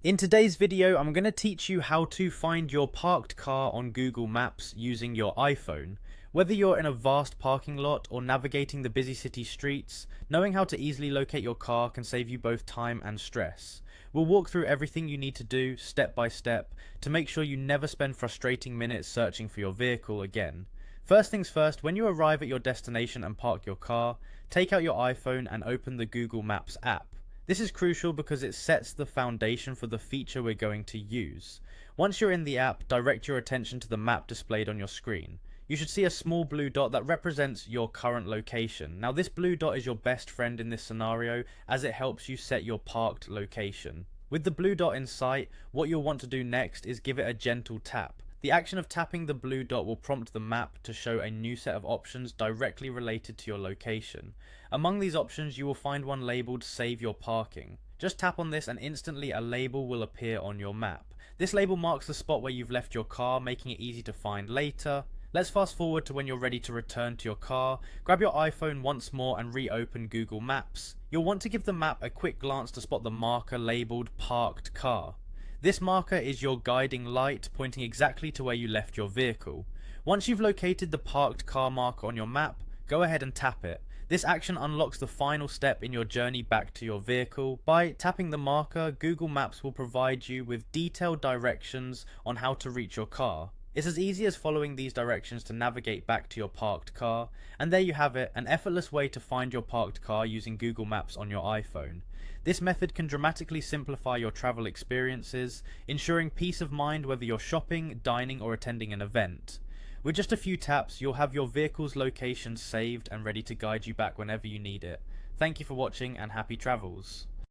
In today's video, I'm going to teach you how to find your parked car on Google Maps using your iPhone. Whether you're in a vast parking lot or navigating the busy city streets, knowing how to easily locate your car can save you both time and stress. We'll walk through everything you need to do step by step to make sure you never spend frustrating minutes searching for your vehicle again. First things first, when you arrive at your destination and park your car, take out your iPhone and open the Google Maps app. This is crucial because it sets the foundation for the feature we're going to use. Once you're in the app, direct your attention to the map displayed on your screen. You should see a small blue dot that represents your current location. Now this blue dot is your best friend in this scenario as it helps you set your parked location. With the blue dot in sight, what you'll want to do next is give it a gentle tap. The action of tapping the blue dot will prompt the map to show a new set of options directly related to your location. Among these options, you will find one labelled Save Your Parking. Just tap on this and instantly a label will appear on your map. This label marks the spot where you've left your car, making it easy to find later. Let's fast forward to when you're ready to return to your car. Grab your iPhone once more and reopen Google Maps. You'll want to give the map a quick glance to spot the marker labelled Parked Car. This marker is your guiding light pointing exactly to where you left your vehicle. Once you've located the parked car marker on your map, go ahead and tap it. This action unlocks the final step in your journey back to your vehicle. By tapping the marker, Google Maps will provide you with detailed directions on how to reach your car. It's as easy as following these directions to navigate back to your parked car, and there you have it, an effortless way to find your parked car using Google Maps on your iPhone. This method can dramatically simplify your travel experiences, ensuring peace of mind whether you're shopping, dining or attending an event. With just a few taps, you'll have your vehicle's location saved and ready to guide you back whenever you need it. Thank you for watching and happy travels.